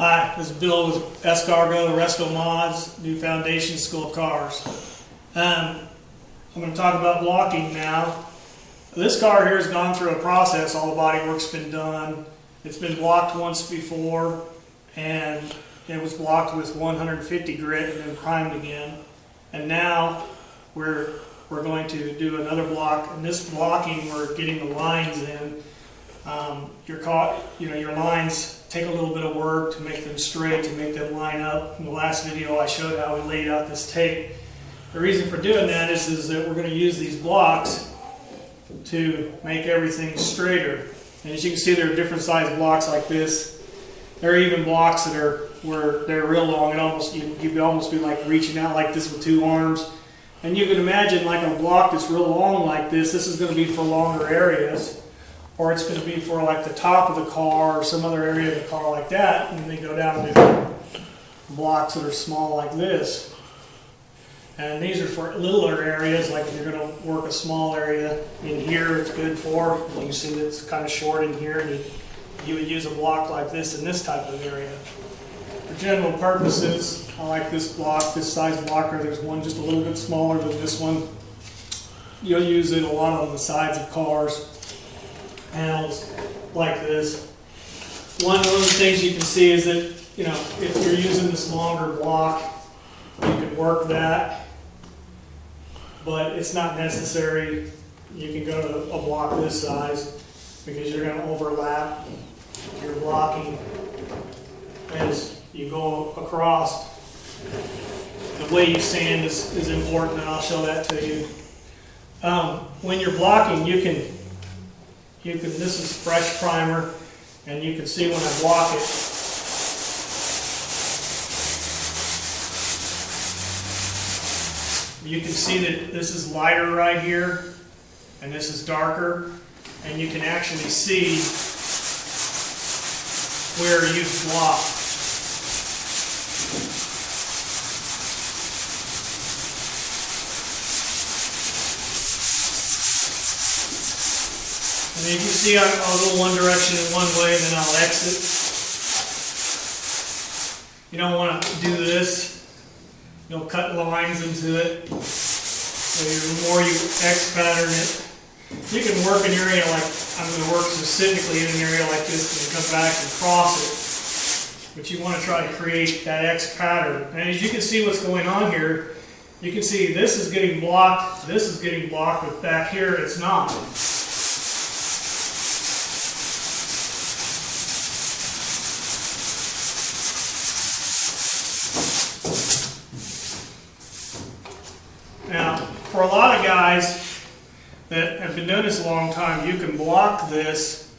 Hi, this is Bill with Resto Mods, New Foundation School of Cars. I'm going to talk about blocking now. This car here has gone through a process. All the body work's been done. It's been blocked once before, and it was blocked with 150 grit and then primed again. And now we're going to do another block. And this blocking, we're getting the lines in. Your lines take a little bit of work to make them straight, to make them line up. In the last video I showed how we laid out this tape. The reason for doing that is that we're going to use these blocks to make everything straighter. And as you can see, there are different size blocks like this. There are even blocks that are where they're real long, and you could almost be like reaching out like this with two arms. And you can imagine like a block that's real long like this is going to be for longer areas. Or it's going to be for like the top of the car or some other area of the car like that. And they go down to blocks that are small like this. And these are for littler areas, like if you're going to work a small area in here, it's good for. You can see that it's kind of short in here, and you would use a block like this in this type of area. For general purposes, I like this block, this size blocker. There's one just a little bit smaller than this one. You'll use it a lot on the sides of cars. Panels like this. One of the things you can see is that, if you're using this longer block, you can work that, but it's not necessary. You can go to a block this size because you're going to overlap your blocking as you go across. The way you sand is important, and I'll show that to you. When you're blocking, this is fresh primer, and you can see when I block it, you can see that this is lighter right here, and this is darker, and you can actually see where you've blocked. And you can see I'll go one direction in one way, and then I'll exit. You don't want to do this. You'll cut lines into it. So the more you X pattern it, you can work an area like, I'm going to work specifically in an area like this and then come back and cross it. But you want to try to create that X pattern. And as you can see what's going on here, you can see this is getting blocked, this is getting blocked, but back here it's not. Now, for a lot of guys that have been doing this a long time, you can block this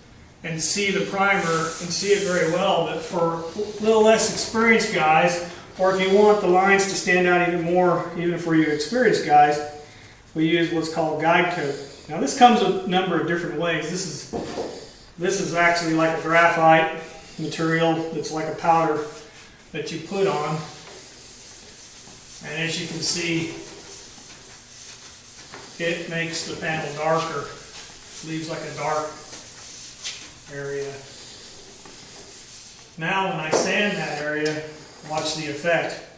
and see the primer and see it very well. But for a little less experienced guys, or if you want the lines to stand out even more, even for your experienced guys, we use what's called guide coat. Now, this comes a number of different ways. This is actually like a graphite material that's like a powder that you put on. And as you can see, it makes the panel darker, leaves like a dark area. Now when I sand that area, watch the effect.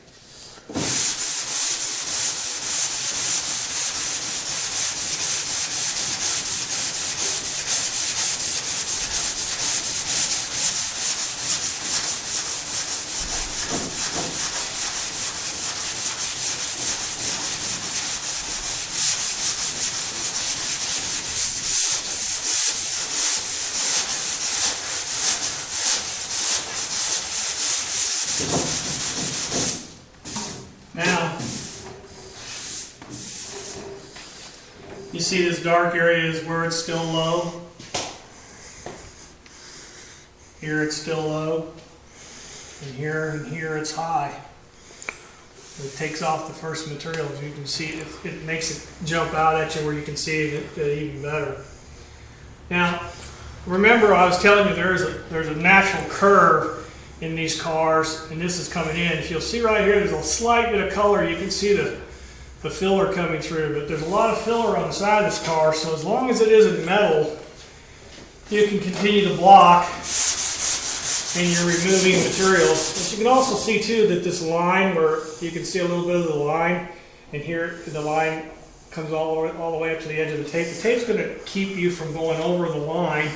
Now, you see this dark area is where it's still low. Here it's still low. And here it's high. It takes off the first material. As you can see, it makes it jump out at you where you can see it even better. Now, remember I was telling you there's a natural curve in these cars, and this is coming in. If you'll see right here, there's a slight bit of color. You can see the filler coming through, but there's a lot of filler on the side of this car, so as long as it isn't metal, you can continue to block and you're removing materials. But you can also see too that this line, where you can see a little bit of the line, and here the line comes all the way up to the edge of the tape. The tape's going to keep you from going over the line.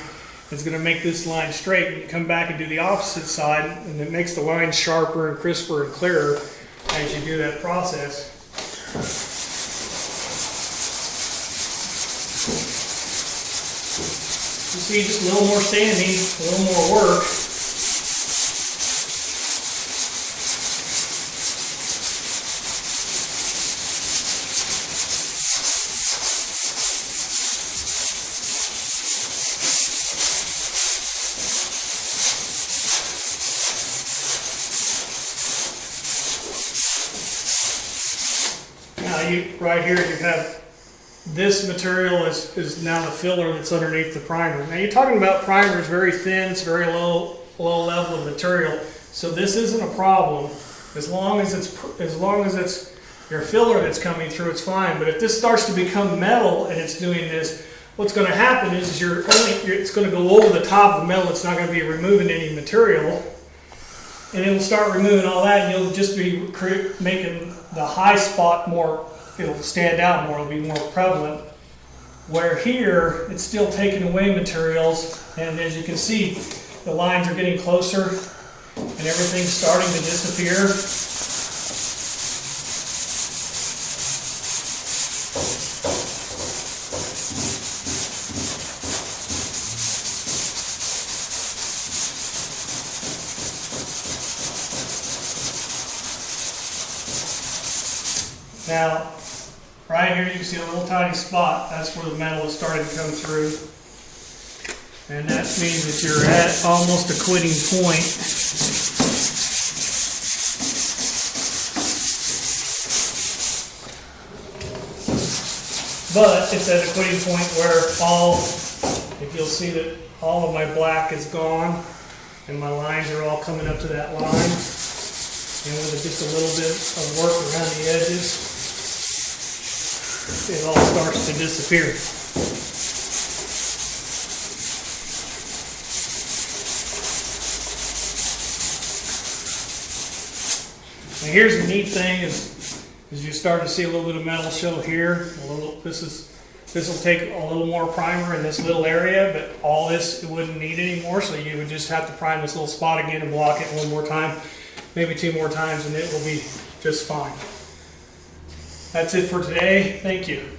It's going to make this line straight. You come back and do the opposite side, and it makes the line sharper and crisper and clearer as you do that process. You see, just a little more sanding, a little more work. Now right here you have this material is now the filler that's underneath the primer. Now you're talking about primers very thin, it's very low level of material, so this isn't a problem as long as it's your filler that's coming through. It's fine. But if this starts to become metal and it's doing this, what's going to happen is it's going to go over the top of the metal. It's not going to be removing any material, and it'll start removing all that, and you'll just be making the high spot more. It'll stand out more, it'll be more prevalent. Where here, it's still taking away materials, and as you can see, the lines are getting closer, and everything's starting to disappear. Now, right here you can see a little tiny spot. That's where the metal is starting to come through. And that means that you're at almost a quitting point. But it's at a quitting point where if you'll see that all of my black is gone and my lines are all coming up to that line. And with just a little bit of work around the edges, it all starts to disappear. Now here's the neat thing is you start to see a little bit of metal show here. This will take a little more primer in this little area, but all this it wouldn't need anymore. So you would just have to prime this little spot again and block it one more time, maybe 2 more times, and it will be just fine. That's it for today. Thank you.